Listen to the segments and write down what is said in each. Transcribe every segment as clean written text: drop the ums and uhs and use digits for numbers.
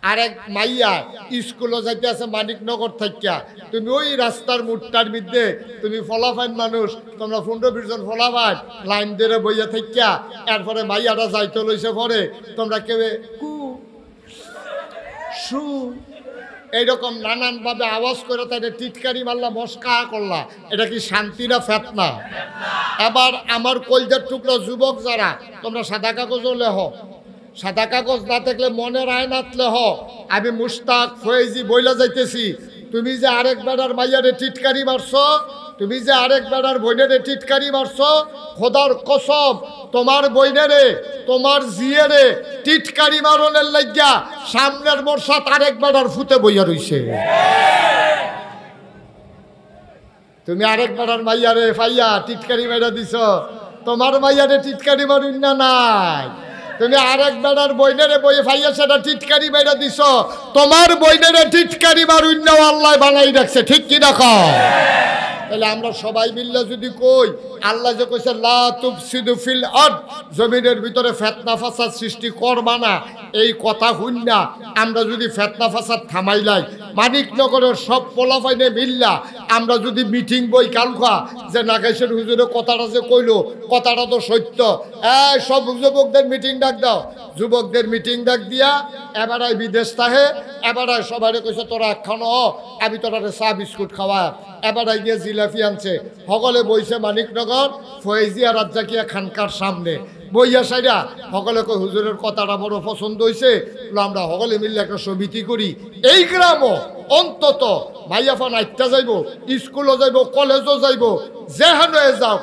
আরেক মাইয়া স্কুলে যাইতে আছে মানিকনগর থাকিয়া, তুমি ওই রাস্তার মুটটার মধ্যে তুমি ফলাফাইন মানুষ, তোমরা 15-20 জন ফলাফাইন লাইন ধরে বইয়া থাকিয়া, এরপরে মাইয়াটা যাইতে লইছে পরে তোমরা কেউ কু সু এইরকম নানানভাবে আওয়াজ করে তাদের টিটকারি মারলা, মস্কা করলা, এটা কি শান্তি না ফেতনা? এবার আমার কলজার টুকরা যুবক যারা, তোমরা সাদা কাগজও লেহ, সাদা কাগজ না থাকলে মনের আয়নাত লেহ। আমি মুস্তাক ফয়েজি বইলা যাইতেছি, তুমি যে আরেক বেড়ার মাইয়ারে টিটকারি মারছো, তুমি যে আরেক বেড়ার বইনেরে টিটকারি মারছো, খোদার কসম তোমার বইনেরে তোমার জিয়েরে টিটকারি মারনের লাগিয়া সামনের বর্ষাত আরেক বেড়ার ফুতে বইয়া রইছে। তুমি আরেক বেড়ার মাইয়ারে ফাইয়া টিটকারি মাইরা দিছ, তোমার মাইয়ারে টিটকারি মারুন না নাই। তুমি আরেক বেড়ার বইনেরে বই ফাইয়া সেটা টিটকারি মাইরা দিছ, তোমার বইনেরে টিটকারি মারুন না আল্লাহ বানাই রাখছে, ঠিক কি দেখো? তাহলে আমরা সবাই মিল্লা যদি কই, আল্লাহ যে কইছে লা তুফসিদু ফিল আরদ, জমিনের ভিতরে ফিতনা ফাসাদ সৃষ্টি করবা না, এই কথা হইন না আমরা যদি ফিতনা ফাসাদ থামাইলাই, মানিকনগরের সব পোলাপাইনে মিল্লা আমরা যদি মিটিং বই কালকা যে নাগেশের হুজুরে কথাটা যে কইলো কথাটা তো সত্য, এই সব যুবকদের মিটিং ডাক দাও, যুবকদের মিটিং ডাক দিয়া এবারাই বিদেশ তাহে, এবারাই সবাই কইছে তোরা একখানো আমি তোরা চা বিস্কুট খাওয়া, এবারাই গিয়ে জিলাপি আনছে, সকলে বইছে মানিকনগর ফয়েজিয়া রাজ্জাকিয়া খানকার সামনে বইয়া সাইডা, সকলে কই হুজুরের কথাটা বড় পছন্দ হয়েছে, আমরা সকলে মিললে একটা সমিতি করি, এই গ্রামও অন্তত মাইয়াফান আইটা যাইব, স্কুলও যাইব, কলেজও যাইব, যেখানে যাও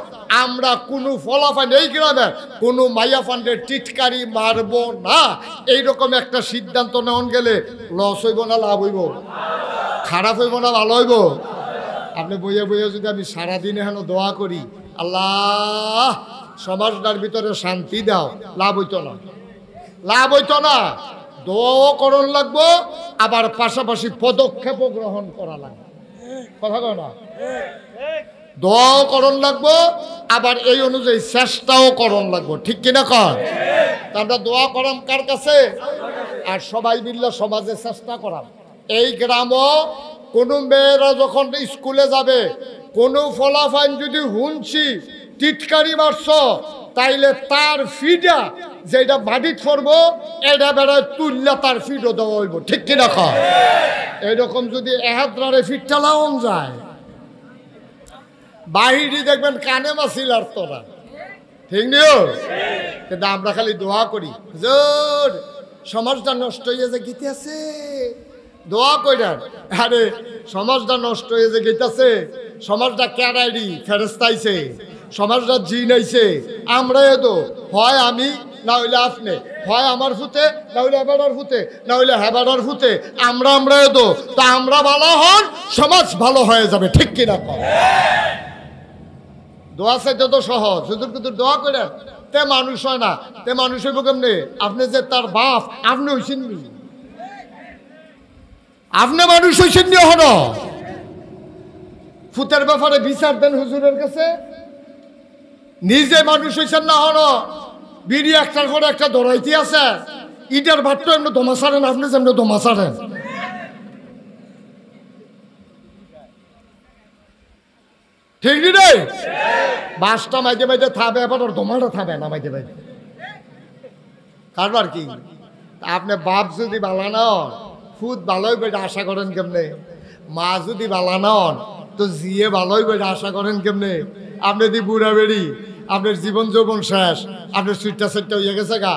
আমরা কোনো ফলাফল এই গ্রামে কোনো মাইয়াফানদের টিটকারি মারব না, এইরকম একটা সিদ্ধান্ত নেওয়া গেলে লস হইব না লাভ হইব, খারাপ হইব না ভালো হইব? আপনি বইয়ে বইয়ে যদি আমি সারাদিন এখন দোয়া করি আল্লাহ সমাজটার ভিতরে শান্তি দাও, লাভ হইতো না, লাভ হইতো না। দোয়াও করণ লাগবো, আবার পাশাপাশি পদক্ষেপও গ্রহণ করা লাগবে, কথা কয় না? দোয়াও করণ লাগবো, আবার এই অনুযায়ী চেষ্টাও করণ লাগবো, ঠিক কিনা কর? আমরা দোয়া করাম কার কাছে? আর সবাই মিললে সমাজে চেষ্টা করাম। এই গ্রামও কোনো মেয়েরা যখন স্কুলে যাবে, কোনো ফলাফাইন যদি হুনছি টিটকারি মারছ, তাইলে তার ফিডা যেটা বাড়িত করবো এটা বেড়ায় তুললে তার ফিডও দেওয়া হইব, ঠিক কিনা কর? এইরকম যদি এহাদ্রারে ফিটটা লাউন যায়, বাহিরি দেখবেন কানে মাছিল আর তোরা, ঠিক নিও? কিন্তু আমরা খালি দোয়া করি জোর সমাজটা নষ্ট হয়ে যে গীতে আছে, দোয়া কইরান আরে সমাজটা নষ্ট হয়ে যে গেইতাছে, সমাজটা ক্যারাইডি ফেরেস্তাইছে, সমাজটা জিন আইছে, আমরা এদো হয় আমি না হইলে আপনি, হয় আমার ফুতে না হইলে হেবাডার ফুতে না হইলে হেবাডার ফুতে, আমরা এদো, তা আমরা ভালো হন সমাজ ভালো হয়ে যাবে, ঠিক কিনা? দোয়া চাইতে তো সহজ, হুজুর কুতুর দোয়া করেন, তে মানুষ হয় না, তে মানুষ হইব কেমনে? আপনি যে তার বাপ, আপনি হইছেন নি? আপনি মানুষ হইছেন নি? হন ফুতের ব্যাপারে বিচার দেন হুজুরের কাছে, নিজে মানুষ হইছেন না? হন বিড়ি একটার পরে একটা ধরাইতে আছে, ইটার ভাতটা এমনি দমা ছাড়েন, আপনি যেমন দমা ছাড়েন, ঠিক রে? বাসটা মাইতে মাইতে থাকবে, এবার ওর দমাটা থাকবে না মাইতে মাইতে, কারবার কি? আপনি বাপ যদি বালা নন, ফুদ ভালোই বেটা আশা করেন কেমনে? মা যদি বালা নন, তো জিয়ে ভালোই বেটা আশা করেন কেমনে? আপনি যদি বুড়া বেড়ি, আপনার জীবন যৌবন শেষ, আপনার সুইটটা সেটটা হইয়া গেছে গা,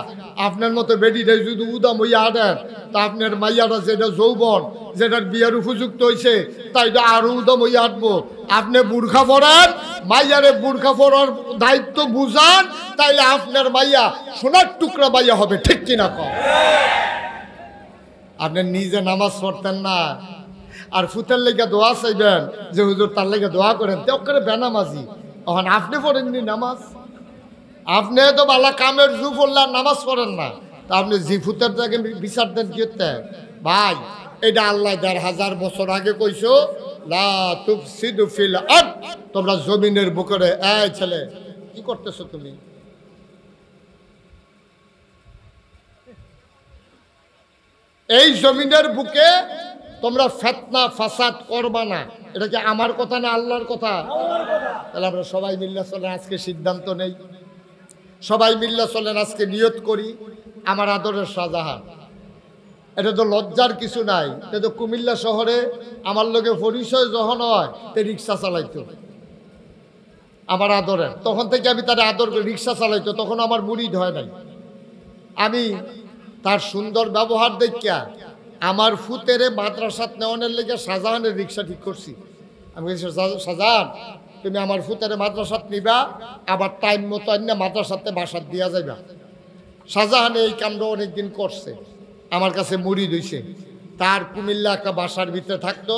আপনার মতো বেডিটাই যদি উদাম হইয়া হাঁটেন, তা আপনার মাইয়াটা যেটা যৌবন, যেটার বিয়ার উপযুক্ত হয়েছে, তাই তো আরো উদাম হইয়া হাঁটবো। আপনি বুর্খা পড়ান, মাইয়ারে বুর্খা পড়ার দায়িত্ব বুঝান, তাইলে আপনার মাইয়া সোনার টুকরা মাইয়া হবে, ঠিক কিনা কম? আপনি নিজে নামাজ পড়তেন না, আর ফুতের লেগে দোয়া চাইবেন যে হুজুর তার লেগে দোয়া করেন, তো করে বেনামাজি। এখন আপনি পড়েননি নামাজ, আপনি তো বালা কামের জু পড়লেন, নামাজ পড়েন না, তা আপনি জি ফুতের জায়গায় বিচার দেন কি হতে? ভাই এটা আল্লাহ ১,৫০০ বছর আগে কইছো, লা তুফসিদু ফিল আরদ, তোমরা জমিনের বুকে, এই ছেলে কি করতেছো তুমি? এই জমিনের বুকে তোমরা ফিতনা ফাসাদ করবা না। এটা কি আমার কথা না আল্লাহর কথা? তাহলে আমরা সবাই মিল্লা চলেন আজকে সিদ্ধান্ত নেই, সবাই মিল্লা চলেন আজকে নিয়ত করি, আমার আদরের শাহজাহান, এটা তো লজ্জার কিছু নাই। এটা তো কুমিল্লা শহরে আমার লোকে পরিচয় যখন হয় তে রিক্সা চালাইতো আমার আদরের, তখন থেকে আমি তার আদর করে রিক্সা চালাইতো, তখন আমার মুরিদ হয় নাই। আমি তার সুন্দর ব্যবহার দেখিয়া আমার ফুতেরে মাদ্রাসাত নেওয়ানোর লেগে শাহজাহানের রিক্সা ঠিক করছি। আমি বলছি শাহজাহান তুমি আমার ফুতেরে মাদ্রাসাত নিবা, আবার টাইম মতো আন্য মাদ্রাসাতে বাসাত দিয়া যাইবা। শাহজাহান এই কাণ্ড অনেকদিন করছে, আমার কাছে মুরিদ হইছে। তার কুমিল্লা একটা বাসার ভিতরে থাকতো,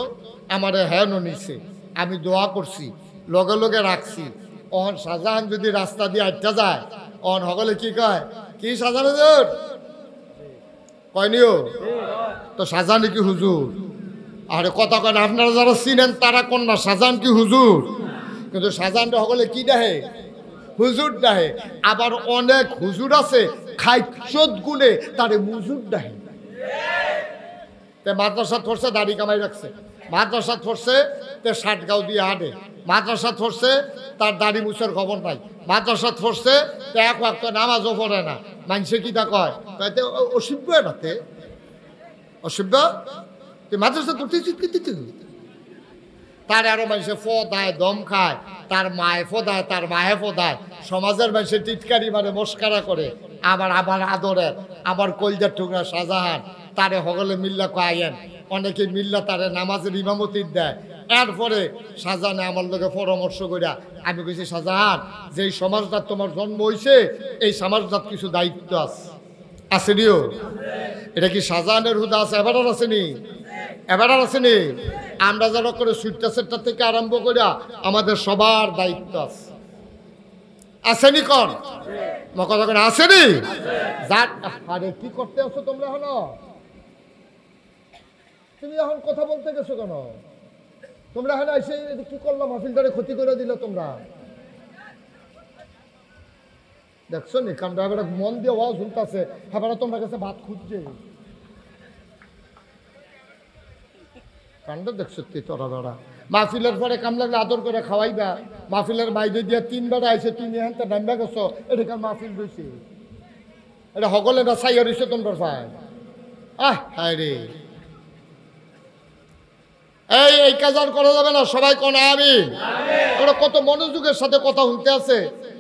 আমারে হ্যানও নিছে, আমি দোয়া করছি, লগে লগে রাখছি। অহন শাহজাহান যদি রাস্তা দিয়ে আটটা যায়, অহন সকলে কি কয়, কি শাহজাহান কয়নিও তো শাহজাহান কি হুজুর? আরে কথা কয় না, আপনারা যারা চিনেন তারা কোন না, শাহজাহান কি হুজুর? কিন্তু শাহজাহান সকলে কি ডাহে? হুজুর ডাহে। আবার অনেক হুজুর আছে খাইচত গুণে তারে মুজুর ডাহে। মাদ্রাসা ধরছে দাড়ি কামাই রাখছে, মাদ্রাসা ধরছে তে ষাট গাও দিয়ে হাঁটে, মাদ্রাসা ধরছে তার দাড়ি মুছের খবর নাই, মাদ্রাসা ধরছে তে এক ওয়াক্ত নামাজও পড়ে না। মানুষে কি তা কয়, অসভ্য এটাতে অসভ্য, তুই মাদ্রাসা ধরতে তার আরো মানুষে ফদায় দম খায়, তার মায়ে ফদায়, তার মায়ে ফদায়, সমাজের মানুষের টিটকারি মানে মস্কারা করে। আবার আবার আদরের আবার কলজার টুকরা শাহজাহান তারে সকলে মিল্লা কয়েন, অনেকে মিল্লা তারে নামাজের ইমামতি দেয়। এরপরে শাহজাহানে আমার লোকে পরামর্শ করিয়া আমি কইছি, শাহজাহান যেই সমাজটার তোমার জন্ম হয়েছে এই সমাজটার কিছু দায়িত্ব আসেনিও। এটা কি শাহজাহানের হুদা আছে? এবার আসেনি, এবার আসেনি। আমরা যারা করে সুইটটা সেটটা থেকে আরম্ভ করিয়া আমাদের সবার দায়িত্ব আছে, আসেনি? কর কথা করে আসেনি। যার আরে কি করতে আসো তোমরা? এখন তুমি এখন কথা বলতে গেছো কেন? তোমরা এখন এসে কি করলাম, মাহফিলটারে ক্ষতি করে দিল তোমরা। দেখছো নি কামটা এবার মন দিয়ে ওয়াজ শুনতেছে, এবার তোমরা কাছে ভাত খুঁজছে কাণ্ড। দেখছো তোরা তোরা মাহফিলের পরে কাম লাগলে আদর করে খাওয়াইবা, মাহফিলের বাইরে দিয়ে 3 বেড়া আইসে, তুমি এখন তো নামবা গেছো, এটা মাহফিল রয়েছে, এটা সকলে না চাইয়া রয়েছে তোমরা ভাই। হায় রে, এই কাজ আর করা যাবে না। সবাই কোন আমি ওরা কত মনোযোগের সাথে কথা শুনতে আছে।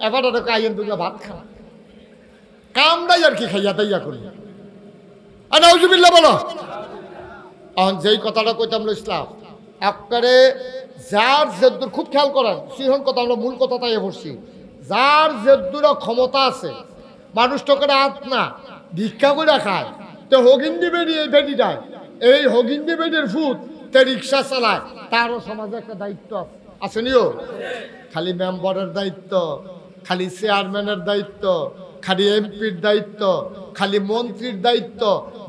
এবার আইন তুমি ভাত খা, কামটাই আর কি খাইয়া তাইয়া করি। নাউজুবিল্লাহ বলো। এখন যেই কথাটা কইতাম ইসলাম একবারে যার যেদুর, খুব খেয়াল করেন সিহন কথা, আমরা মূল কথা তাই পড়ছি, যার যেদুর ক্ষমতা আছে মানুষ তোকে আত না ভিক্ষা করে খায়, তো হগিন্দি বেড়ি এই বেডিটায়, এই হগিন্দি বেডির ফুট তে রিক্সা চালায়, তারও সমাজে একটা দায়িত্ব আসেনিও। খালি মেম্বারের দায়িত্ব, খালি চেয়ারম্যানের দায়িত্ব, খালি এমপির দায়িত্ব, খালি মন্ত্রীর দায়িত্ব,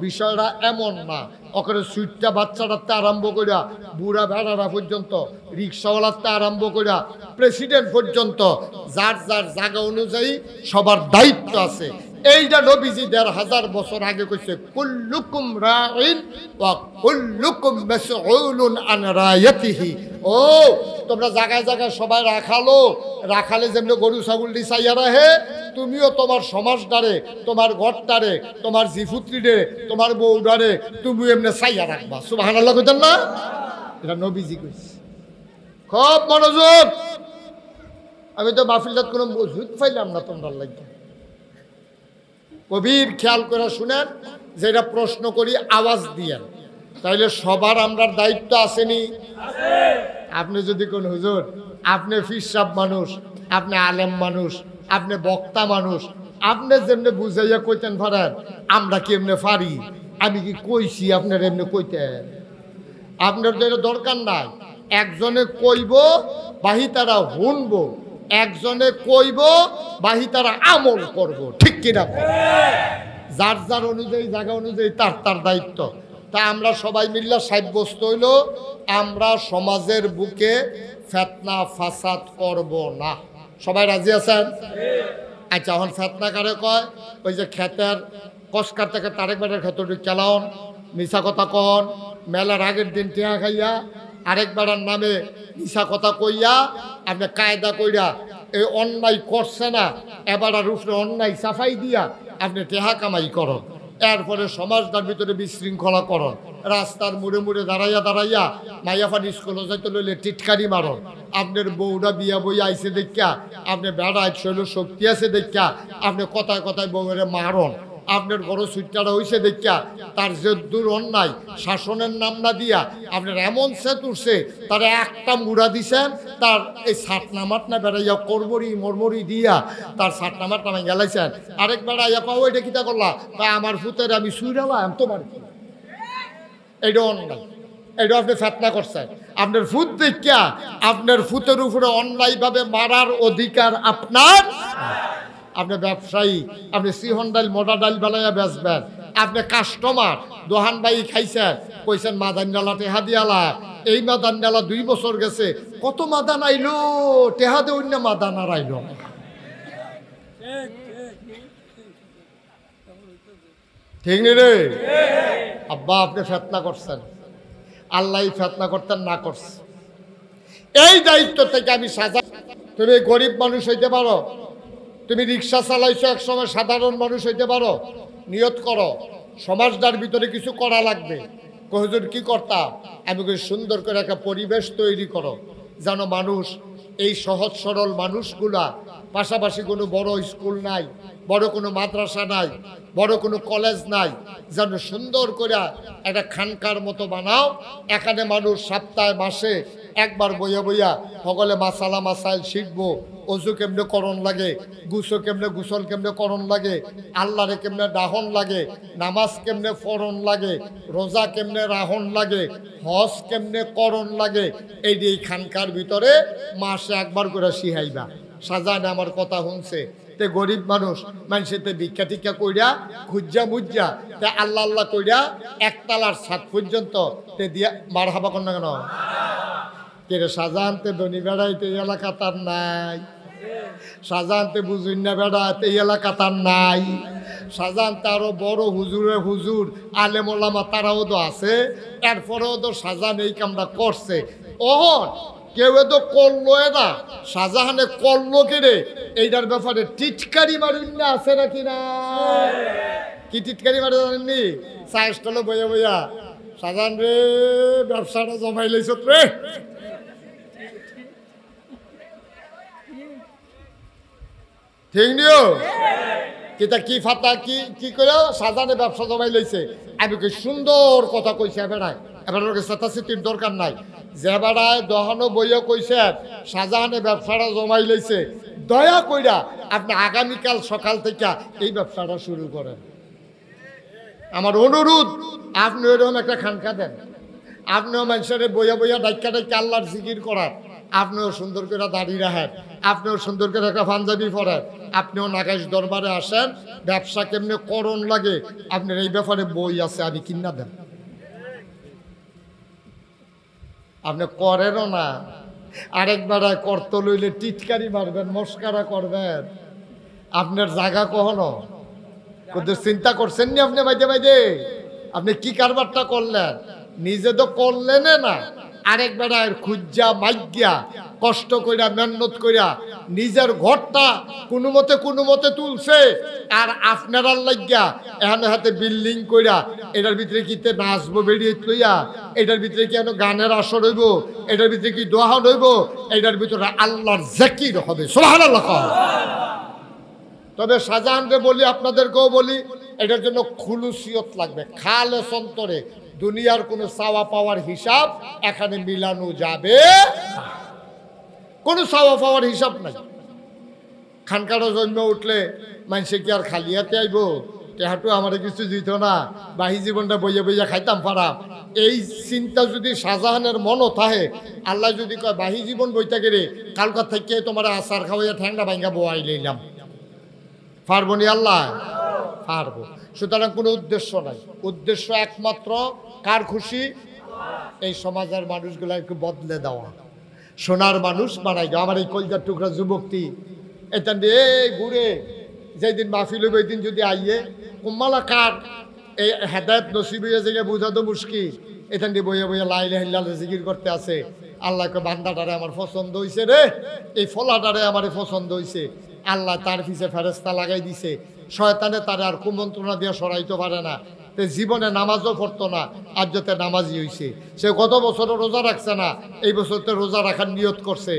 বিষয়টা এমন না। ওখানে সুইটটা বাচ্চাটাতে আরম্ভ করিয়া বুড়া ভেড়ারা পর্যন্ত, রিক্সাওয়ালাতে আরম্ভ করিয়া প্রেসিডেন্ট পর্যন্ত যার যার জায়গা অনুযায়ী সবার দায়িত্ব আছে। এইটা নবীজি ১৫০০ বছর আগে কইছে, কুল্লুকুম রাইন ওয়া কুল্লুকুম মাসউলুন আন রায়াতিহি। ও তোমরা জায়গায় জায়গায় সবাই রাখালো, রাখালে যেমনি গরু ছাগল দি চাইয়া রাখে, তুমিও তোমার সমাজটারে, তোমার ঘরটারে, তোমার জিফুত্রিরে, তোমার বউডারে তুমি এমনি চাইয়া রাখবা। সুবহানাল্লাহ কইতেন না? এটা নবীজি কইছে। খুব মনোযোগ। আমি তো মাহফিলটাত কোনো মজুদ পাইলাম না তোমরা লাগে। কবির খেয়াল করে শুনেন, যেটা প্রশ্ন করি আওয়াজ দিয়েন, তাইলে সবার আমরা দায়িত্ব আসেনি? আপনি যদি কোন হুজুর, আপনি ফিরসাব মানুষ, আপনি আলেম মানুষ, আপনি বক্তা মানুষ, আপনি যেমনি বুঝাইয়া কইতেন পারেন, আমরা কি এমনি পারি? আমি কি কইছি আপনার এমনি কইতেন? আপনার তো এটা দরকার নাই। একজনে কইব বাহি তারা শুনব, একজনে কইব বাহি তারা আমল করব, ঠিক কিনা? যার যার অনুযায়ী, জায়গা অনুযায়ী তার তার দায়িত্ব। তা আমরা সবাই মিল্লা সাব্যস্ত হইল আমরা সমাজের বুকে ফিতনা ফাসাদ করব না। সবাই রাজি আছেন? আচ্ছা, এখন ফিতনা কারে কয়? ওই যে ক্ষেতের কসকার থেকে তারেক বেটার ক্ষেত্রে চালান, মিছা কথা কন, মেলার আগের দিন টেহা খাইয়া আরেক বেড়ার নামে মিছা কথা কইয়া আপনি কায়দা কইরা এই অন্যায় করছে না এবার আর উপরে অন্যায় সাফাই দিয়া আপনি টেহা কামাই করন। এরপরে সমাজটার ভিতরে বিশৃঙ্খলা করন, রাস্তার মুড়ে মুড়ে দাঁড়াইয়া দাঁড়াইয়া মাইয়াফানি স্কুলে যাইতে লইলে টিটকারি মারন। আপনার বউটা বিয়া বইয়া আইসে দেখা, আপনি বেড়া শৈল শক্তি আছে দেখা আপনি কথায় কথায় বউরে মারন। আপনার বড় সুইটারা হয়েছে দেখা তার যে দূর অন্যায় শাসনের নাম না দিয়া আপনার এমন সেত উঠছে তার একটা মুড়া দিছেন, তার এই সাটনা মাটনা বেড়াইয়া করবরি মরমরি দিয়া তার সাটনা মাটনা গেলাইছেন। আরেক বেড়াইয়া পাও এটা কিতা করলা, আমার ফুতের আমি শুইরালাম তোমার কি, এটা অন্যায়, এটা আপনি ফেতনা করছেন। আপনার ফুত দেখা আপনার ফুতের উপরে অন্যায়ভাবে মারার অধিকার আপনার। আপনি ব্যবসায়ী, আপনি সিহন ডাল মোটা ডাল বেলাইয়া বেচবেন, আপনি কাস্টমার দোহান বাই খাইছেন, কইছেন মাদান ডালা টেহা দিয়ালা, এই মাদান ডালা 2 বছর গেছে, কত মাদান আইলো টেহা দে অন্য মাদান আর আইলো। ঠিক নি রে আব্বা, আপনি ফেতনা করছেন, আল্লাহ ফেতনা করতেন না করছে। এই দায়িত্ব থেকে আমি সাজা, তুমি গরিব মানুষ হইতে পারো, তুমি রিক্সা চালাইছো এক সময় সাধারণ মানুষ হইতে পারো, নিয়ত করো সমাজটার ভিতরে কিছু করা লাগবে। কহজুর কি করতা, আমি সুন্দর করে একটা পরিবেশ তৈরি করো যেন মানুষ, এই সহজ সরল মানুষগুলা, পাশাপাশি কোনো বড় স্কুল নাই, বড় কোনো মাদ্রাসা নাই, বড় কোনো কলেজ নাই, যেন সুন্দর করে একটা খানকার মতো বানাও। এখানে মানুষ সপ্তাহে মাসে একবার বইয়া বইয়া সকলে মাসালা মাসাইল শিখবো, অজু কেমনে করণ লাগে, গুসল কেমনে করণ লাগে, আল্লাহরে কেমনে ডাহন লাগে, নামাজ কেমনে পড়ন লাগে, রোজা কেমনে রাহন লাগে, হজ কেমনে করণ লাগে, এই খানকার ভিতরে মাসে একবার করে শিখাইবা। সাজান আমার কথা শুনছে, তে গরিব মানুষ মানুষেতে ভিক্ষা টিক্ষা কইরা খুঁজা মুজ্জা তে আল্লাহ আল্লাহ কইরা একতলার ছাদ পর্যন্ত তে দিয়া মার হাবা কর না কেন কে সাজানতে ধনী বেড়াইতে এই এলাকা তার নাই, সাজানতে বুঝুন না বেড়াতে এই এলাকা তার নাই, সাজানতে আরো বড় হুজুরের হুজুর আলেমোলামা তারাও তো আছে, এরপরেও তো সাজান এই কামটা করছে। ওহন কেউ তো করলো না, শাহজাহানে করলো কেড়ে এইটার ব্যাপারে টিটকারি মারুন না আছে নাকি না? কি টিটকারি মারে জানেননি? চায়ের স্টলে বইয়া বইয়া শাহজাহান রে ব্যবসাটা জমাই লাইছ রে, ঠিক নিও কিতা কি ফাতা কি করে শাহজাহানে ব্যবসা জমাই লাইছে। আমি কি সুন্দর কথা কইছে, বেড়ায় এবার চেতাচিতির দরকার নাই, যে বেড়ায় দহানো বইয়া কইছে শাহজাহানে ব্যবসাটা জমাই লাইছে, দয়া কইরা আপনি আগামীকাল সকাল থেকে এই ব্যবসাটা শুরু করেন। আমার অনুরোধ, আপনি ওইরকম একটা খানকা দেন, আপনিও মানুষের বইয়া বইয়া ডাইকা ডাইকা আল্লাহর জিকির করার, আপনিও সুন্দর করে দাঁড়িয়ে রাখেন, আপনিও সুন্দর করে একটা পাঞ্জাবি পরেন, আপনিও নাগাইশ দরবারে আসেন, ব্যবসা কেমনে করণ লাগে আপনার এই ব্যাপারে বই আছে, আমি কিনা দেন। আপনি করেনও না, আরেকবার করতে লইলে টিটকারি মারবেন, মস্কারা করবেন, আপনার জায়গা কখনো চিন্তা করছেন নি? আপনি বাইদে বাইদে আপনি কি কারবারটা করলেন? নিজে তো করলেন না, আরেকবার খুঁজা মাইগিয়া কষ্ট কইরা মেহনত কইরা নিজের ঘরটা কোনো মতে তুলছে, আর আপনারা লাগিয়া এখানে হাতে বিল্ডিং কইরা এটার ভিতরে কিতে নাচবো বেরিয়ে লইয়া, এটার ভিতরে কি এন গানের আসর হইব, এটার ভিতরে কি দোহান হইব, এটার ভিতরে আল্লাহর জাকির হবে। সুবহানাল্লাহ। তবে শাহজাহানকে বলি, আপনাদেরকেও বলি, এটার জন্য খুলুসিয়ত লাগবে, খালেস অন্তরে, দুনিয়ার কোনো চাওয়া পাওয়ার হিসাব এখানে মিলানো যাবে, কোনো চাওয়া পাওয়ার হিসাব নাই। খানকারও জন্ম উঠলে মানুষে কি আর খালি হাতে আইব? তেহাটু আমার কিছু দিত না, বাহি জীবনটা বইয়া বইয়া খাইতাম পারাম, এই চিন্তা যদি শাহজাহানের মনও থাকে, আল্লাহ যদি কয় বাহি জীবন বইতা গেলে কালকার থেকে তোমার আচার খাওয়াইয়া ঠ্যাংরা ভাঙ্গা বোয়াই লইলাম, পারবো নি আল্লাহ? পারবো। সুতরাং কোনো উদ্দেশ্য নাই, উদ্দেশ্য একমাত্র কার খুশি? এই সমাজের মানুষগুলা একটু বদলে দেওয়া, সোনার মানুষ বানাই দেওয়া। আমার এই কলজার টুকরা যুবকটি এটা নিয়ে ঘুরে যেদিন মাহফিল হইব, ওই দিন যদি আইয়ে কুম্মালা কার এই হেদায়েত নসিব হয়ে যে বোঝা তো মুশকিল। এখান দিয়ে বইয়ে বইয়ে লা ইলাহা ইল্লাল্লাহ জিকির করতে আছে। আল্লাহকে বান্দাটারে আমার পছন্দ হইছে রে, এই ফলাটারে আমার পছন্দ হইছে। আল্লাহ তার পিছে ফেরেশতা লাগাই দিছে, শয়তানে তারে আর কুমন্ত্রণা দিয়ে সরাইতে পারে না। তে জীবনে নামাজও পড়তো না, আর যাতে নামাজি হইছে। সে গত বছরও রোজা রাখছে না, এই বছর তো রোজা রাখার নিয়ত করছে।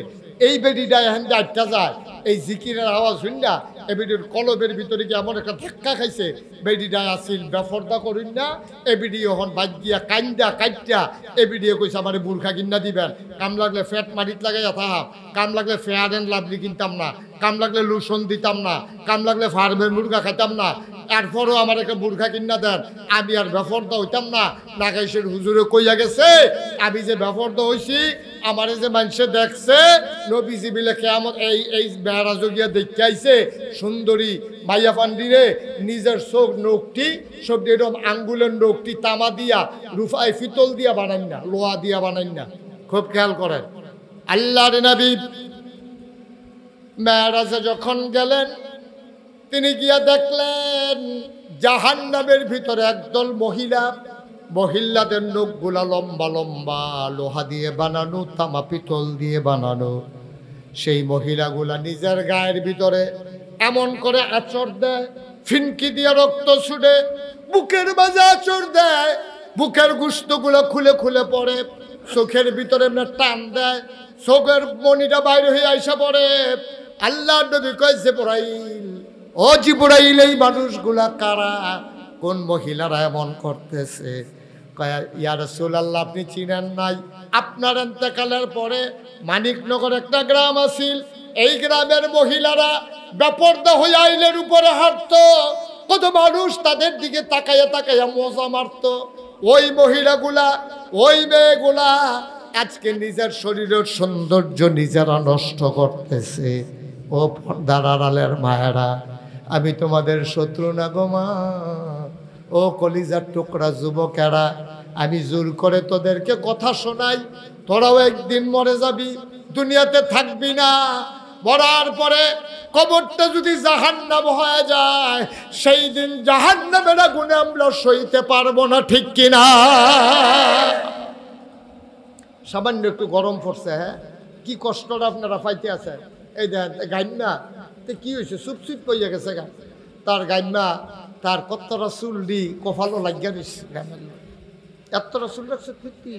এই বেডিটা এখন যে আটটা যায়, এই জিকিরের আওয়াজ শুন না, এই বেডির কলবের ভিতরে কি এমন একটা ধাক্কা খাইছে, বেডিটা আসিল বেফর্দা করুন না। এ বিডি এখন বাদ দিয়া কান্দা কাইটা এ বিডিও কইছে আমার বুর্খা কিনা দিবেন, কাম লাগলে ফ্যাট মারিত লাগাইয়া থাম, কাম লাগলে ফেয়ার অ্যান্ড লাভলি কিনতাম না, কাম লাগলে লুসন দিতাম না, কাম লাগলে ফার্মের মুরগা খাইতাম না। এরপরও আমার একটা বুর্খা কিনা দেন, আমি আর বেফর্দা হইতাম না। নাগাইশের হুজুরে কইয়া গেছে আমি যে বেফর্দা হইছি, আমারে যে মানুষে দেখছে নবীজি বিলে কেয়ামত এই বেড়া জগিয়া দেখতে আইছে সুন্দরী মাইয়া পান্ডিরে, নিজের চোখ নখটি সব এরকম আঙ্গুলের নখটি তামা দিয়া রুফাই ফিতল দিয়া বানাই না, লোহা দিয়া বানাই না। খুব খেয়াল করেন। আল্লাহর নবী মেরাজে যখন গেলেন, তিনি গিয়া দেখলেন জাহান্নামের ভিতরে একদল মহিলা, মহিলাদের নখগুলা লম্বা লম্বা, লোহা দিয়ে বানানো, তামা পিতল দিয়ে বানানো। সেই মহিলাগুলা নিজের গায়ের ভিতরে এমন করে আঁচড় দেয়, ফিনকি দিয়ে রক্ত ছুটে, বুকের মাঝে আঁচড় দেয়, বুকের গুস্তগুলো খুলে খুলে পড়ে, চোখের ভিতরে টান দেয়, চোখের মনিটা বাইরে হয়ে আইসা পড়ে। আল্লাহ নবী কয় জিবরাইল, ও জিবরাইল, এই মানুষগুলা কারা, কোন মহিলারা এমন করতেছে? কয় ইয়া রাসূলুল্লাহ, আপনি চিনেন নাই? আপনার ইন্তেকালের পরে মানিকনগর একটা গ্রাম আছিল, এই গ্রামের মহিলারা বেপরদা হয়ে আইলের উপরে হাঁটতো, কত মানুষ তাদের দিকে তাকাইয়া তাকাইয়া মজা মারত। ওই মহিলাগুলা, ওই মেয়েগুলা আজকে নিজের শরীরের সৌন্দর্য নিজেরা নষ্ট করতেছে। ও পর্দার আড়ালের মায়েরা, আমি তোমাদের শত্রু না গো মা। ও কলিজার টুকরা যুবকেরা, আমি জোর করে তোদেরকে কথা শোনাই, তোরাও একদিন মরে যাবি, দুনিয়াতে থাকবি না। মরার পরে কবরটা যদি জাহান্নাম হয়ে যায়, সেই দিন জাহান্নামের আগুনে আমরা সইতে পারবো না, ঠিক কিনা? সামান্য একটু গরম পড়ছে, হ্যাঁ, কি কষ্টটা আপনারা পাইতে আছে। এই দেখেন গাইমা তো কি হয়েছে, চুপচুপ কইয়া গেছে গা, তার গাইমা তার কতটা চুল দি কপালও লাগিয়া দিচ্ছে, এতটা চুল রাখছে ফিরতি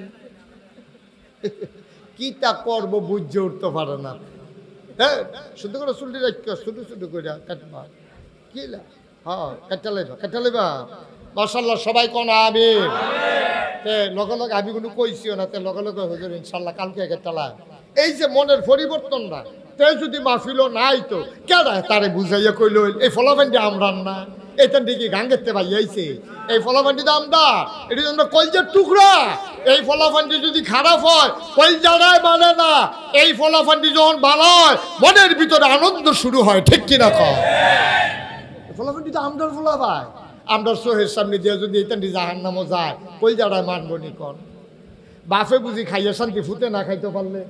কি তা করবো বুঝে উঠতে পারে না। হ্যাঁ, শুধু করে চুলটি রাখা, শুধু শুধু করে কাটবা, কি হ্যাঁ কাটা লাইবা, কাটা লাইবা। মাশাআল্লাহ, সবাই কোন আমিন। লগে লগে আমি কোনো কইছিও না, লগে লগে হুজুর ইনশাল্লাহ কালকে কাটালা। এই যে মনের পরিবর্তন না, তে যদি মাহফিলও নাই তো কেডা তারে বুঝাইয়া কইল এই ফলাফান্ডি আমরান না, এখান থেকে গাঙ্গেতে ভাইয়াইছে, এই ফলাফান্ডি তো আমরা, এটা আমরা কলজার টুকরা। এই ফলাফান্ডি যদি খারাপ হয় কলজারাই মানে না, এই ফলাফান্ডি যখন ভালো হয় মনের ভিতরে আনন্দ শুরু হয়, ঠিক কিনা কয়? ফলাফান্ডি তো আমরার ফলা ভাই, আমরার চোখের সামনে দিয়ে যদি এখান থেকে জাহান্নামও যায় কলজারাই মানব নি কন? বাপে বুঝি খাইয়া শান্তি ফুটে না খাইতে পারলে?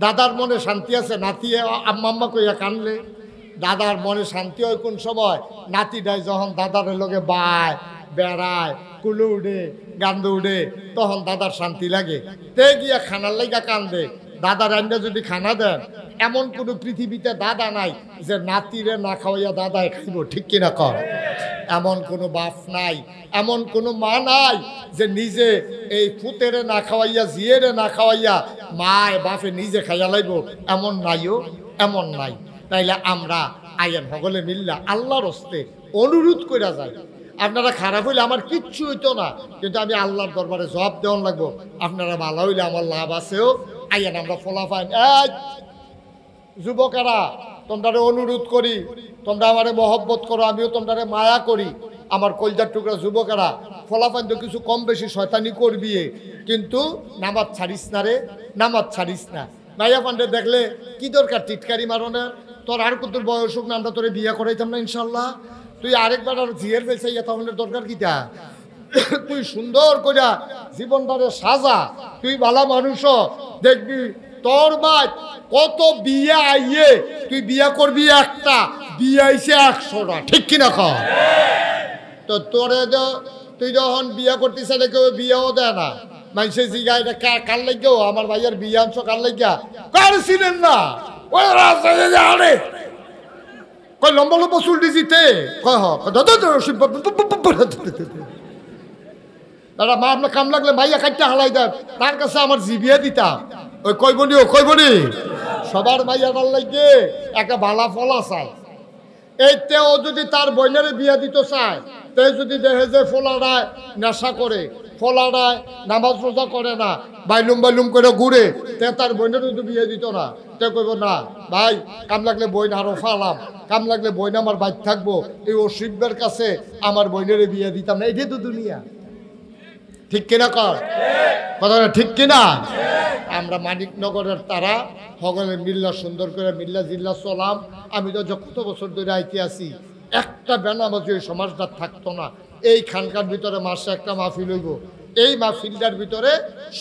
দাদার মনে শান্তি আছে, নাতি আম্মা কইয়া কানলে? দাদার মনে শান্তি হয় কোন সময়? নাতিটাই যখন দাদার লগে বায় বেড়ায়, কুলো উঠে, গান্ধ উঠে, তখন দাদার শান্তি লাগে। তে গিয়া খানার লাইগা কান্দে। দাদার আইনটা যদি খানা দেন, এমন কোনো পৃথিবীতে দাদা নাই যে নাতিরে না খাওয়াইয়া দাদায় খাইব, ঠিক কিনা কর? এমন কোনো বাপ নাই, এমন কোনো মা নাই যে নিজে এই পুতেরে না খাওয়াইয়া, জিয়েরে না খাওয়াইয়া মায় বাপে নিজে খাইয়া লাইব, এমন নাইও, এমন নাই। তাইলে আমরা আইন সকলে মিল্লা আল্লাহর হস্তে অনুরোধ করে যাই, আপনারা খারাপ হইলে আমার কিচ্ছু হইতো না, কিন্তু আমি আল্লাহর দরবারে জবাব দেওয়ান লাগবো। আপনারা ভালো হইলে আমার লাভ আছেও, আইন আমরা ফলাফাইন। যুবকেরা, তোমরা অনুরোধ করি, তোমরা আমারে মহব্বত করো, আমিও তোমরা মায়া করি। আমার কলজার টুকরা যুবকেরা, ফলাফাইন তো কিছু কম বেশি শয়তানি করবি, কিন্তু নামাজ ছাড়িস না রে, নামাজ ছাড়িস না। মাইয়া পান্ডে দেখলে কি দরকার টিটকারি মারনের? তোর আর কত বয়স হোক না, আমরা তোরে বিয়া করাইতাম না ইনশাল্লাহ। তুই আরেকবার আর জিয়ের বেচাইয়া তখন দরকার কিটা? তুই সুন্দর করিয়া জীবনটারে সাজা, তুই ভালো মানুষ, দেখবি তোর বাদ কত বিয়ে আইয়ে, তুই বিয়া করবি একটা, বিয়ে আইছে 100টা, ঠিক কিনা কর? তো তোরে তুই যখন বিয়া করতেছে কেউ বিয়েও দেয় না মানুষে জিগা এটা কার লাগেও আমার ভাইয়ের বিয়ে আনছো কার লাগিয়া কার চিনেন না ওই রাস্তায় কয় লম্বা লম্বা চুল দিজিতে কয় দাদা মা আপনার কাম লাগলে মাইয়া কাটতে হালাই দেন তার কাছে আমার জিবিয়া দিতাম ওই কইবনি সবার মাইয়া ডাল লাগে একটা ভালা ফলা চায় এই তেও যদি তার বইনারে বিয়া দিতে চায় তে যদি দেখে যে ফোলাডায় নেশা করে ফোলাডায় নামাজ রোজা করে না বাইলুম করে ঘুরে তে তার বইনের যদি বিয়ে দিত না তে কইব না ভাই কাম লাগলে বইন আরো ফালাম কাম লাগলে বইন আমার বাইক থাকবো এই অসিবের কাছে আমার বইনের বিয়ে দিতাম না এটাই তো দুনিয়া ঠিক কিনা কর কথাটা ঠিক কিনা আমরা মানিকনগরের তারা সকলে মিল্লা সুন্দর করে মিল্লা জিল্লা চলাম আমি তো কত বছর ধরে আইতে আসি একটা বেনামাজি ওই সমাজটা থাকতো না এই খানকার ভিতরে মাসে একটা মাহফিল হইব এই মাহফিলটার ভিতরে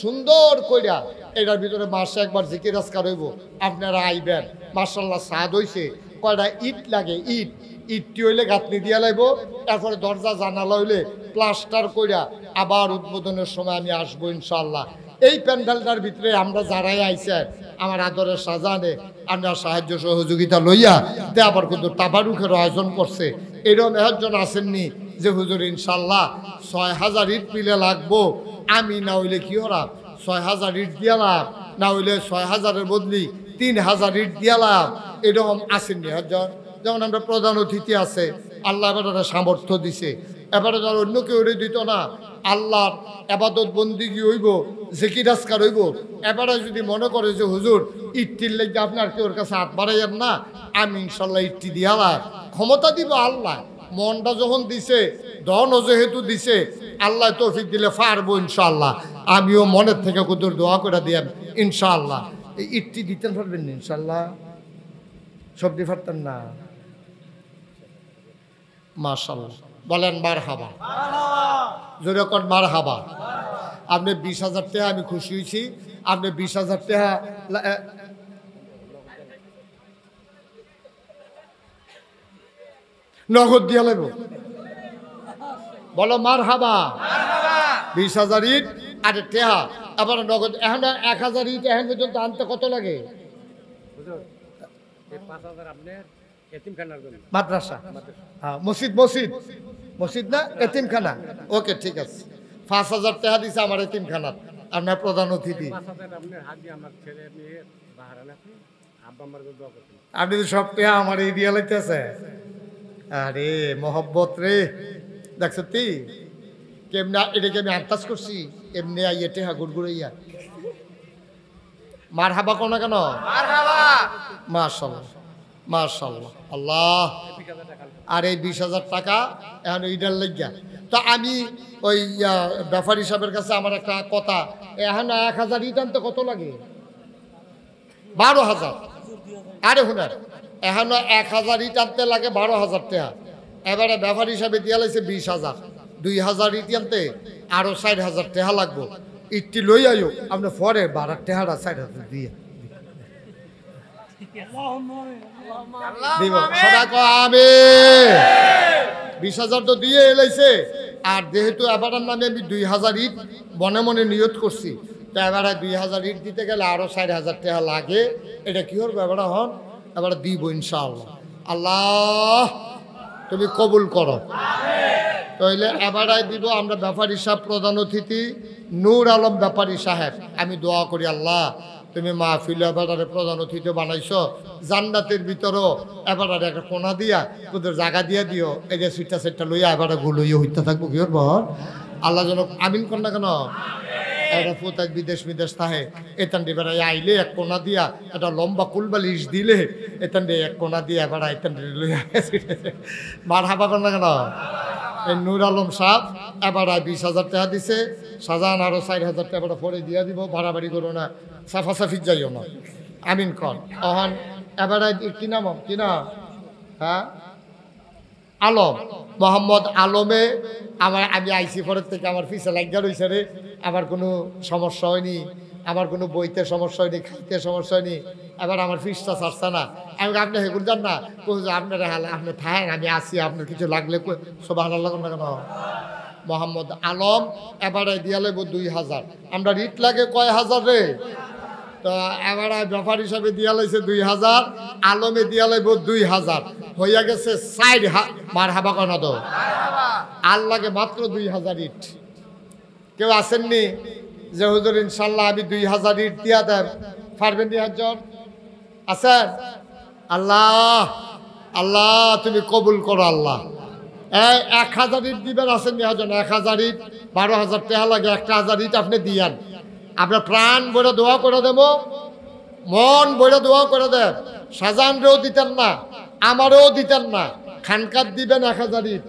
সুন্দর কইরা এটার ভিতরে মাসে একবার জিকির আজকার হইব আপনারা আইবেন মাশাআল্লাহ সাদ হইছে কয়টা ইট লাগে ইটটি হইলে গাঁথনি দিয়া লাইব তারপরে দরজা জানালা হইলে প্লাস্টার কইরা আবার উদ্বোধনের সময় আমি আসবো ইনশাআল্লাহ এই প্যান্ডেলটার ভিতরে আমরা যারাই আইছেন আমার আদরের সাজানে আপনার সাহায্য সহযোগিতা লইয়া তে আবার কিন্তু তাবারুকের আয়োজন করছে এরকম একজন আসেননি যে হুজুর ইনশাল্লাহ ৬,০০০ ইট পিলে লাগবো আমি না হইলে কি হলাম ৬,০০০ ইট দিয়ালাম না হইলে ৬,০০০-এর বদলি ৩,০০০ ইট দিয়ালাম এরকম আসেননি একজন যেমন আমরা প্রধান অতিথি আছে আল্লাহ এবারে সামর্থ্য দিছে এবারে ধর অন্য কেউ দিত না আল্লাহর আবাদত বন্দিগি হইব জিকির আজকার হইব এবারে যদি মনে করে যে হুজুর ইটটির লেগে আপনার কেউ কাছে হাত বাড়াইয়েন না আমি ইনশাল্লাহ ইটটি দিয়ালাম ক্ষমতা দিব আল্লাহ মনটা যখন দিছে ধনও যেহেতু দিছে আল্লাহ তৌফিক দিলে পারবো ইনশাল্লাহ আমিও মনের থেকে কুদুর দোয়া করে দিয়াম ইনশাল্লাহ এই ইটটি দিতে পারবেন না ইনশাল্লাহ সবজি পারতেন না মাশাআল্লাহ বলেন মারহাবা জোরে কোন মারহাবা আপনি 20,000 টাকা আমি খুশি হয়েছি আপনি 20,000 টাকা নগদ দিয়া লাগব বলো মারহাবা 20,000 ইট আর টাকা আবার নগদ এখন 1,000 ইট এখন পর্যন্ত আনতে কত লাগে মাদ্রাসা মসজিদ না এতিমখানা ওকে ঠিক আছে 5,000 টাকা দিছে আমার এতিমখানা আপনার প্রধান অতিথি আপনি তো সব টাকা আমার এই দিয়া লাইতেছে আরে মহব্বত রে দেখছ তুই কেমনা এটাকে আমি আন্দাজ করছি এমনি আইয়ে টেহা গুড়গুড়াইয়া মার হাবা কোন না কেন মাশাআল্লাহ মাশাআল্লাহ আল্লাহ আর এই 20,000 টাকা এখন ইডার লাগিয়া তো আমি ওই ব্যাপারী সাহেবের কাছে আমার একটা কথা এখন 1,000 ইট আনতে কত লাগে 12,000 আরে হুনার এখন 1,000 ইট আনতে লাগে 12,000 টাকা এবারে ব্যাপারী হিসাবে দিয়া লাইছে 20,000 2,000 ইট আনতে আরো 4,000 টাকা লাগবো ইটটি লই আইও আপনি পরে 12 টাকাটা 4,000 দিয়ে দিব সদা কবে 20,000 তো দিয়ে এলাইছে আর যেহেতু এবারের নামে আমি 2,000 ইট মনে মনে নিয়ত করছি তো এবারে 2,000 ইট দিতে গেলে আরো 4,000 টাকা লাগে এটা কি করবো এবারে হন এবারে দিব ইনশাআল্লাহ আল্লাহ তুমি কবুল করো তাইলে এবারে দিব আমরা ব্যাপারী সাহেব প্রধান অতিথি নূর আলম ব্যাপারী সাহেব আমি দোয়া করি আল্লাহ তুমি মাহফিল এবারে প্রধান অতিথি বানাইছো জান্নাতের ভিতরও এবারে একটা কোনা দিয়া তোদের জায়গা দিয়া দিও এই যে সুইটা লইয়া এবারে গুলোইয়া হইতে থাকবো কি করবো আল্লাহ যেন আমিন কর না কেন একটা পোতায় বিদেশ থাকে এতান বেড়াই আইলে এক কোনা দিয়া একটা লম্বা কুলবালিশ দিলে এতান এক কোনা দিয়া এবারে এতান লইয়া মার হাবা কর না কেন এই নূর আলম সাহেব এবার 20,000 টাকা দিছে সাজান আরো 4,000 টাকা পরে দিয়া দিব বাড়াবাড়ি করো না সাফাসাফি যাইও না আমিন কর অহন এবারে কি নাম হ্যাঁ আলম মোহাম্মদ আলমে আমি আইসি পরের থেকে আমার পিছে লাগিয়া রয়েছে রে আমার কোনো সমস্যা হয়নি আমার কোনো বইতে সমস্যা হয়নি খাইতে সমস্যা হয়নি এবার আমার ফিসটা ছাড়ছে না আমি আপনি হেগুল যান না আপনার আপনি থাকেন আমি আসি আপনার কিছু লাগলে সব আল্লাহ না কেন মোহাম্মদ আলম এবারে দিয়া লাগবো 2000। আমরা রিট লাগে কয় হাজার রে, তো এবারে ব্যাপার হিসাবে দিয়া লাইছে 2000, আলমে দিয়া লাগবো 2000, হইয়া গেছে 4 মার হাবা কেন তো আর লাগে মাত্র 2000 ইট। কেউ আসেননি যে হুজুর ইনশাল্লাহ আমি 2000 ইট দিয়া দেন, পারবেন নি একজন আছেন? আল্লাহ আল্লাহ তুমি কবুল করো আল্লাহ। 1000 ইট দিবেন আসেন নি একজন? 1000 ইট 12,000 টাকা লাগে, 1000 ইট আপনি দিয়ান, আপনার প্রাণ বইটা দোয়া করে দেব, মন বইটা দোয়া করে দেন। শাহজাহানরেও দিতেন না, আমারও দিতেন না, খানকার দিবেন 1000 ইট।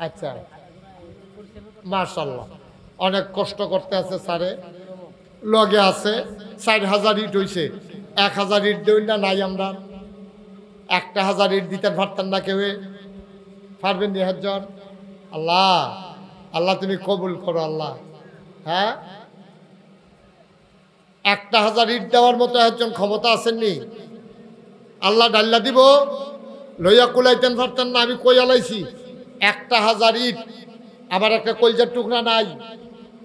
আচ্ছা মাশাআল্লাহ, অনেক কষ্ট করতে আছে স্যারে, লগে আছে 4000 ইট হইছে, 1000 ইট দেই না নাই আমরা, 1000 ইট দিতে পারতেন না কেউ, পারবেন নি একজন? আল্লাহ আল্লাহ তুমি কবুল করো আল্লাহ। হ্যাঁ 1000 ইট দেওয়ার মতো একজন ক্ষমতা আসেননি? আল্লাহ ডাল্লা দিব, লইয়া কুলাইতেন পারতেন না, আমি কই আলাইছি 1000 ইট। আমার একটা কলজার টুকরা নাই,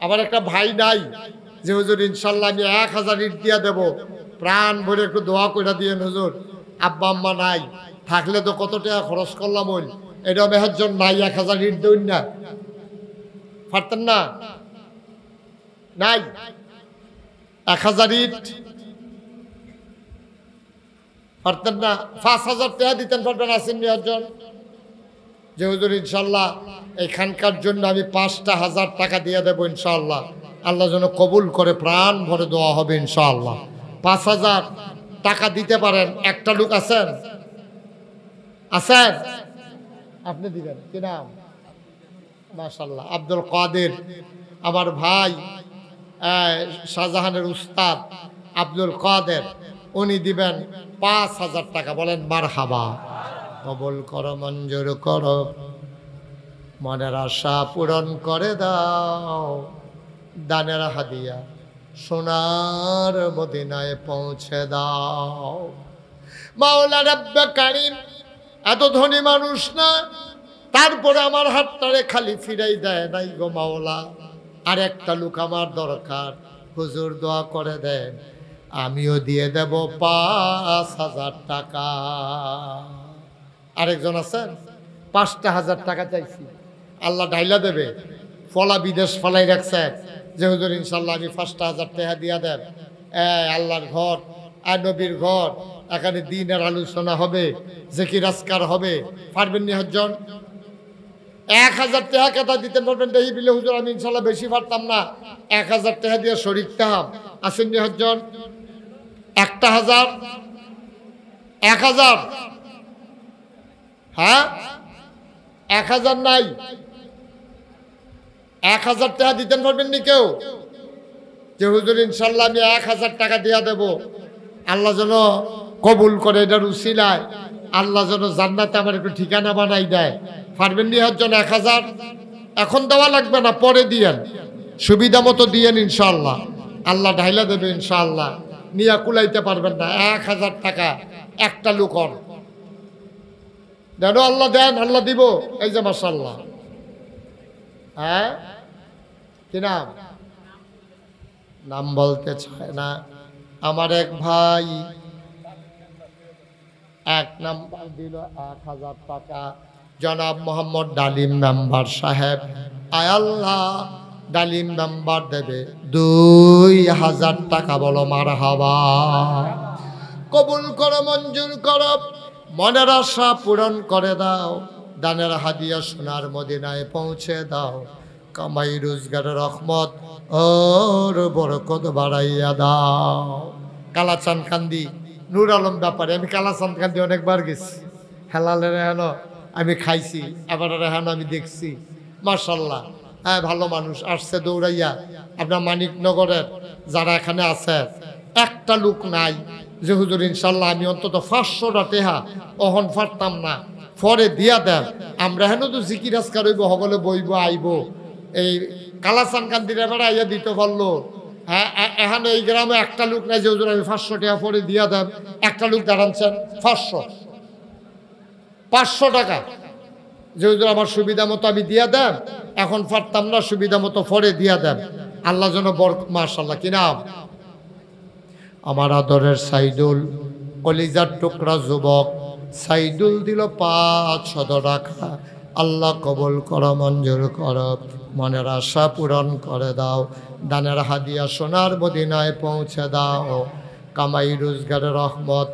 আমার একটা ভাই নাই যে হুজুর ইনশাল্লাহ আমি 1000 ইট দিয়া দেব, প্রাণ ভরে একটু দোয়া করে দিয়েন হুজুর। আব্বা আম্মা নাই, থাকলে তো কত টাকা খরচ করলাম, ওই এটা মেহাজন নাই, 1000 ইট দেন না, পারতেন না? নাই 1000 ইট পারতেন না? 5000 টাকা দিতেন পারবেন আসেন একজন যে হুজুর ইনশাল্লাহ এইখানকার জন্য আমি 5,000 টাকা দিয়ে দেবো ইনশাল্লাহ, আল্লাহ যেন কবুল করে, প্রাণ ভরে দোয়া হবে ইনশাল্লাহ। 5000 টাকা দিতে পারেন? একটা লোক আছেন? আছেন? আপনি দিবেন কি নাম? মাশাআল্লাহ আব্দুল কাদের, আমার ভাই শাহজাহানের উস্তাদ আব্দুল কাদের, উনি দিবেন 5000 টাকা। বলেন মারহাবা। কবুল করো, মঞ্জুর করো, মনের আশা পূরণ করে দাও, দানের হাদিয়া সোনার মদিনায় পৌঁছে দাও। মাওলা রব্বে কারীম এত ধনী মানুষ না, তারপরে আমার হাতটারে খালি ফিরাই দেয় নাই গো মাওলা। আর একটা লোক আমার দরকার, হুজুর দোয়া করে দেন, আমিও দিয়ে দেব 5000 টাকা। আরেকজন আছেন? 5,000 টাকা চাইছি, আল্লাহ ডাইলা দেবে, ফলা বিদেশ ফলাই রাখছে যে হুজুর ইনশাল্লাহ আমি 5,000 টাকা দিয়া দেন। আল্লাহর ঘর আর নবীর ঘর, এখানে দিনের আলোচনা হবে, জিকির আজকার হবে, পারবেন নি একজন? 1000 টাকা কেটা দিতে পারবেন? এই বিলে হুজুর আমি ইনশাল্লাহ বেশি পারতাম না, 1000 টাকা দিয়ে শরীর তাহাম আসেন নি একজন? 1000 1000 হ্যাঁ 1000 নাই, 1000 টাকা দিতে পারবেন নি কেউ? যে হুজুর ইনশাল্লাহ আমি 1000 টাকা দিয়া দেব, আল্লাহ যেন কবুল করে, এটার উসিলায় আল্লাহ যেন জান্নাতে আমার একটু ঠিকানা বানাই দেয়। পারবেন নি একজন? 1000 এখন দেওয়া লাগবে না, পরে দিয়েন, সুবিধা মতো দিয়েন ইনশাল্লাহ, আল্লাহ ঢাইলা দেবে ইনশাল্লাহ। নিয়া কুলাইতে পারবেন না 1000 টাকা একটা লোকর দেন, আল্লাহ দেন, আল্লাহ দিব। এই যে মাশাআল্লাহ। হ্যাঁ কি নাম? নাম বলতে চায় না। আমার এক ভাই 1 নাম্বার দিল 1000 টাকা, জনাব মোহাম্মদ ডালিম মেম্বার সাহেব। আয় আল্লাহ, ডালিম মেম্বার দেবে 2000 টাকা। বলো মারহাবা। কবুল করো, মঞ্জুর করো, মনের আশা পূরণ করে দাও, দানের হাদিয়া সোনার মদিনায় পৌঁছে দাও, কামাই রোজগারের রহমত ওর বরকত বাড়াইয়া দাও। কালাচান কান্দি নূর আলম ব্যাপারে, আমি কালাচান কান্দি অনেকবার গেছি, হেলালের রেহানো আমি খাইছি, এবার রেহানো আমি দেখছি। মাশাল্লাহ, হ্যাঁ ভালো মানুষ আসছে দৌড়াইয়া। আপনার মানিকনগরের যারা এখানে আছে, একটা লোক নাই যে হুজুর ইনশাল্লাহ আমি অন্তত 500টা টেহা অহন পারতাম না, পরে দিয়া দেন, আমরা হেন তো জিকির আজকার হইব, সকলে বইব আইব। এই কালাচান কান্দির এবার আইয়া দিতে পারলো। হ্যাঁ এখানে এই গ্রামে একটা লোক নাই যে হুজুর আমি 500 টাকা পরে দিয়া দেন। একটা লোক দাঁড়াচ্ছেন 500 টাকা যে হুজুর আমার সুবিধা মতো আমি দিয়া দেন, এখন পারতাম না, সুবিধা মতো পরে দিয়া দেন। আল্লাহ যেন মাশাআল্লাহ। কি নাম? আমার আদরের সাইদুল, কলিজার টুকরা যুবক সাইদুল দিল 500 টাকা। আল্লাহ কবুল করো, মঞ্জুর করো, মনের আশা পূরণ করে দাও। দানের হাদিয়া সোনার মদিনায় পৌঁছে দাও। কামাই রোজগারের রহমত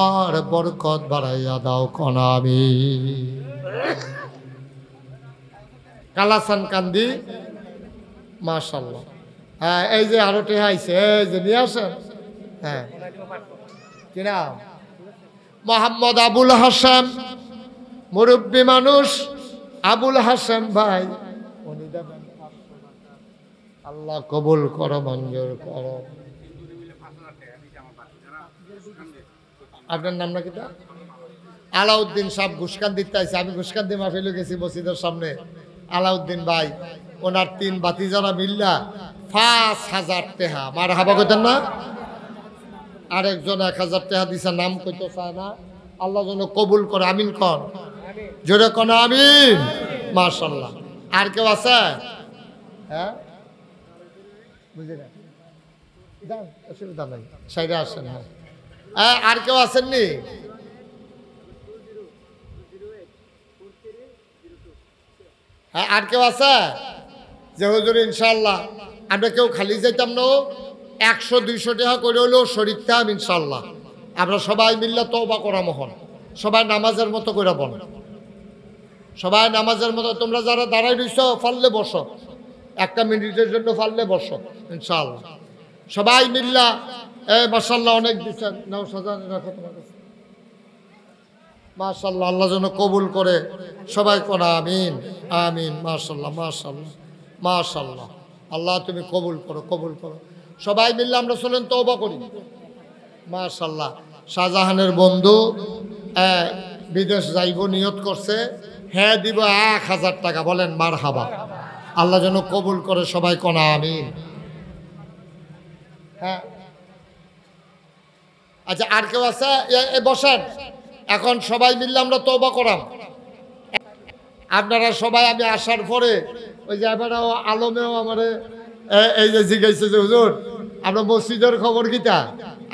আর বরকত বাড়াইয়া দাও কনামি। কালাসান কান্দি মাশাআল্লাহ। হ্যাঁ, এই যে আরো টেহা আইছে, এই যে নিয়ে আসেন। হ্যাঁ, কি নাম? মোহাম্মদ আবুল হাসান, মুরব্বী মানুষ আবুল হাসান ভাই। আল্লাহ কবুল করো, মঞ্জুর করো। আপনার নাম না কিটা? আলাউদ্দিন সাহেব ঘুষকান দিতে আইছে। আমি ঘুষকান দিয়ে মাহফিলে গেছি মসজিদের সামনে। আলাউদ্দিন ভাই ওনার 3 বাতিজারা মিল্লা 5000 টাকা মার হাবা কইতেন না? আরেকজন 1000 টাকা দিছে, নাম কইতে চায় না। আল্লাহ যেন কবুল করে, আমিন কর, জোরে কোন আমিন। মাশাআল্লাহ। আর কেউ আছে? হ্যাঁ, বুঝি না, যান, অসুবিধা নাই, সাইডে আসেন। হ্যাঁ, আর কেউ আসেননি? হ্যাঁ, আর কেউ আছে? যে হুজুর ইনশাআল্লাহ আমরা কেউ খালি যাইতাম না, 100-200 টাকা করে হলেও শরীর থাম ইনশাআল্লাহ। আমরা সবাই মিল্লা তওবা করা মহন, সবাই নামাজের মতো করে বল, সবাই নামাজের মতো। তোমরা যারা দাঁড়াই রইছ ফাললে বসো, 1 মিনিটের জন্য ফাললে বসো ইনশাআল্লাহ। সবাই মিল্লা মাশাআল্লাহ অনেক দিচ্ছেন, নাও সাজান রাখো তোমার কাছে। মাশাআল্লাহ, আল্লাহ যেন কবুল করে, সবাই কোন আমিন আমিন। মাশাআল্লাহ মাশাআল্লাহ মাশাআল্লাহ। আল্লাহ তুমি কবুল করো, কবুল করো। সবাই মিললে আমরা চলেন তওবা করি। মাশাআল্লাহ। শাহজাহানের বন্ধু বিদেশ যাইব নিয়ত করছে, হ্যাঁ দিব 1000 টাকা, বলেন মারহাবা। আল্লাহ যেন কবুল করে, সবাই কোন আমিন। হ্যাঁ, আচ্ছা, আর কেউ আছে? বসেন, এখন সবাই মিললে আমরা তওবা করাম। আপনারা সবাই, আমি আসার পরে ওই যে এবার আলমেও আমার এই যে জিজ্ঞাসা যে হুজুর আমরা মসজিদের খবর কিতা।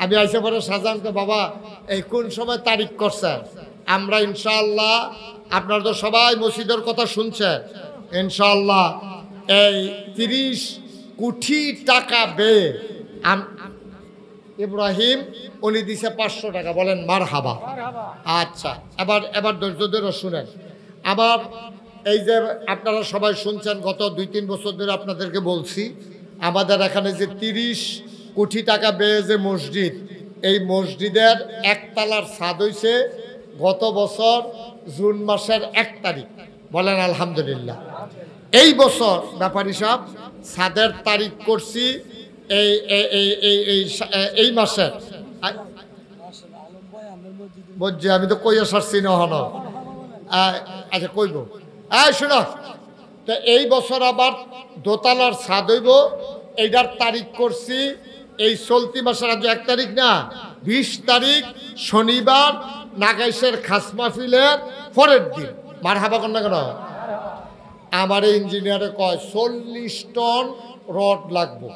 আমি আইসা পরে শাহজাহানকে, বাবা এই কোন সময় তারিখ করছেন? আমরা ইনশাআল্লাহ, আপনারা তো সবাই মসজিদের কথা শুনছেন, ইনশাআল্লাহ এই 30 কোটি টাকা ব্যয় ইব্রাহিম উনি দিছে 500 টাকা, বলেন মারহাবা। আচ্ছা, এবার ধৈর্য ধরে শুনেন। আবার এই যে আপনারা সবাই শুনছেন, গত 2-3 বছর ধরে আপনাদেরকে বলছি, আমাদের এখানে যে 30 কোটি টাকা ব্যয়ে যে মসজিদ, এই মসজিদের 1 তলার ছাদ হইছে গত বছর জুন মাসের 1 তারিখ, বলেন আলহামদুলিল্লাহ। এই বছর ব্যাপারী সাহেব ছাদের তারিখ করছি এই মাসের, বুঝছি, আমি তো কইয়া সারছি না হন। আচ্ছা কইব, শোনো তো, এই বছর আবার দোতলার ছাদ হইব, এইটার তারিখ করছি এই চলতি মাসের, আজ 1 তারিখ না, 20 তারিখ শনিবার নাগাইশের খাস মাহফিলের পরের দিন। মারহাবা কর না কেন? আমার ইঞ্জিনিয়ারে কয় 40 টন রড লাগবে,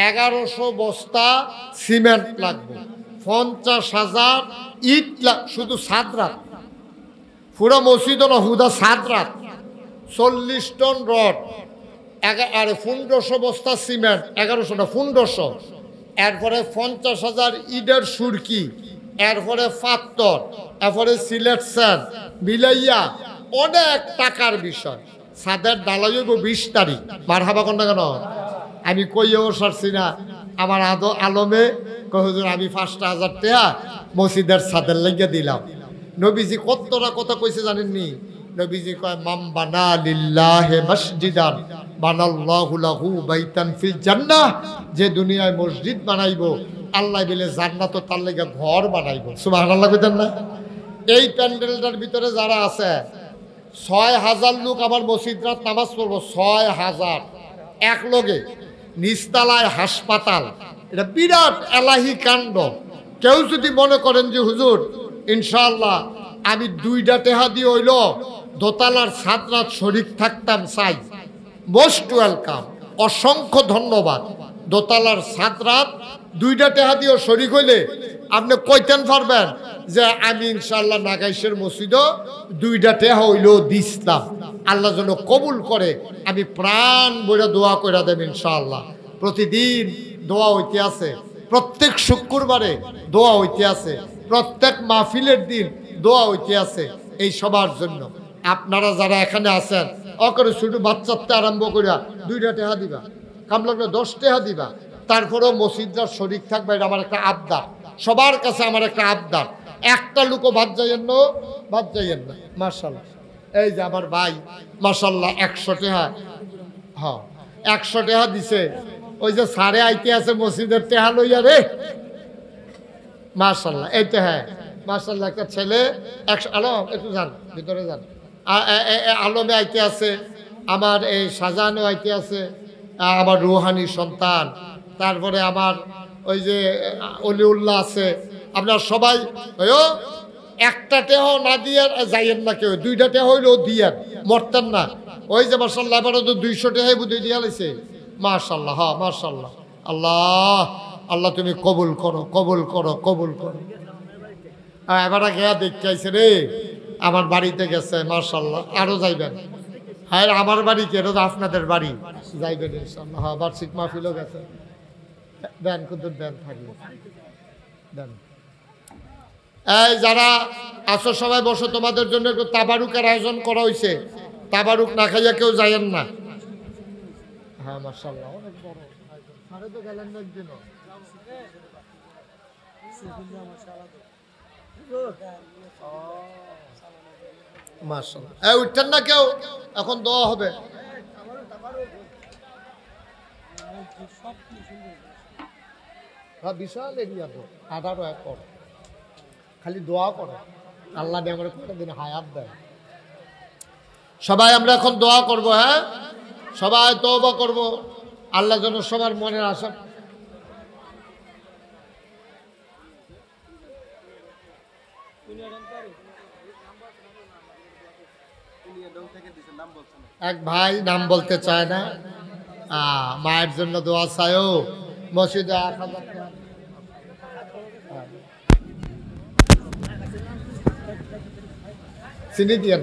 1100 বস্তা সিমেন্ট লাগবে, 50,000 ইট শুধু সাদরাত, পুরো মসজিদ না হুদা সাদরাত, 40 টন রড, 1500 বস্তা সিমেন্ট, 1100 না 1500, এরপরে 50,000 ইটের সুরকি, এরপরে পাথর, এরপরে সিলেট স্যান্ড মিলাইয়া অনেক টাকার বিষয়। ছাদের ডালাই হইব 20 তারিখ। মারহাবা কর না কেন? আমি কইও সারছি না। আমার আলমে হুজুর আমি 5,000 টাকা মসজিদের ছাদের লাগিয়ে দিলাম। নবীজি কতটা কথা কইছে জানেননি? নবীজি কয়, মাম বানা লিল্লাহি মসজিদান বানাল্লাহু লাহু বাইতান ফিল জান্নাহ। যে দুনিয়ায় মসজিদ বানাইবো, আল্লাহ বলে জান্নাত তার লাগি ঘর বানাইবো। সুবহানাল্লাহ কইতেন না? এই প্যান্ডেলটার ভিতরে যারা আছে 6,000 লোক আমার মসজিদ রাত নামাজ পড়বো, 6,000 এক লগে, নিচতলায় হাসপাতাল। এটা বিরাট এলাহি কাণ্ড। কেউ যদি মনে করেন যে হুজুর ইনশাআল্লাহ আমি 2টা টেহা দিয়ে হইল দোতলার ছাদ রাত শরিক থাকতাম চাই, মোস্ট ওয়েলকাম, অসংখ্য ধন্যবাদ। দোতলার ছাদ রাত 2টা টেহা দিয়েও শরিক হইলে আপনি কইতেন পারবেন যে আমি ইনশাআল্লাহ নাগাইশের মসজিদও 2টা টেহা হইলেও দিসলাম। আল্লাহ যেন কবুল করে, আমি প্রাণ বইরা দোয়া করে দেব ইনশাআল্লাহ। প্রতিদিন দোয়া হইতে আছে, প্রত্যেক শুক্রবারে দোয়া হইতে আছে, প্রত্যেক মাহফিলের দিন দোয়া হইতে আছে এই সবার জন্য। আপনারা যারা এখানে আছেন অকরে শুধু বাচ্চাতে আরম্ভ করিয়া 2টা টেহা দিবা, কামলাকে 10 টেহা দিবা, তারপরেও মসজিদটার শরীক থাকবে। এটা আমার একটা আবদার, সবার কাছে আমার একটা আবদার। একটা লোকও বাদ যাইয়েন না, বাদ যাইয়েন না। মাশাআল্লাহ, এই যে আমার ভাই মাশাআল্লাহ 100 টেহা, হ্যাঁ 100 টেহা দিছে। ওই যে সারে আইতে আছে মসজিদের টেহা লইয়া রে, মাশাআল্লাহ। এই তো হ্যাঁ মাশাআল্লাহ, একটা ছেলে 100, আলম একটু যান ভিতরে যান, আলমে আইতে আছে, আমার এই শাহজাহানও আইতে আছে, আমার রুহানি সন্তান, তারপরে আমার ওই যে অলিউল্লাহ আছে। আপনার সবাই একটা টেহ না দিয়ে যাইয়েন না, কেউ 2টা টেহ হইলেও দিয়ে মরতেন না। ওই যে মাশাআল্লাহ এবারও তো 200 টেহাই বুঝে দিয়া লাইছে। মাশাআল্লাহ, হ্যাঁ মাশাআল্লাহ। আল্লাহ আল্লাহ তুমি কবুল করো, কবুল করো, কবুল করো। এবার গিয়া দেখতে আইছে রে, আমার বাড়িতে গেছে মাশাআল্লাহ। আরো যাইবেন? হ্যাঁ আমার বাড়ি কে, আপনাদের বাড়ি যাইবেন ইনশাআল্লাহ। হ্যাঁ বার্ষিক মাহফিলও গেছে, দেন কুদুর দেন থাকবে দেন। এই যারা আসো সবাই বসো, তোমাদের জন্য একটু তাবারুকের আয়োজন করা হয়েছে। তাবারুক না খাইয়া কেউ যাইয়েন না। হ্যাঁ মাশাআল্লাহ, অনেক বড় সারে তো গেলেন না একদিনও। মাশাআল্লাহ, এই উঠতেন না কেউ, এখন দোয়া হবে। বিশাল এরিয়া তো, 18 একর, খালি দোয়া করে আল্লাহ দিয়ে আমরা কোনদিন হায়াত দেয়। সবাই আমরা এখন দোয়া করব, হ্যাঁ সবাই তওবা করব, আল্লাহ যেন সবার মনের আশা। এক ভাই নাম বলতে চায় না, মায়ের জন্য দোয়া চাইও, মসজিদে 1000 টাকা চিনি দিয়ে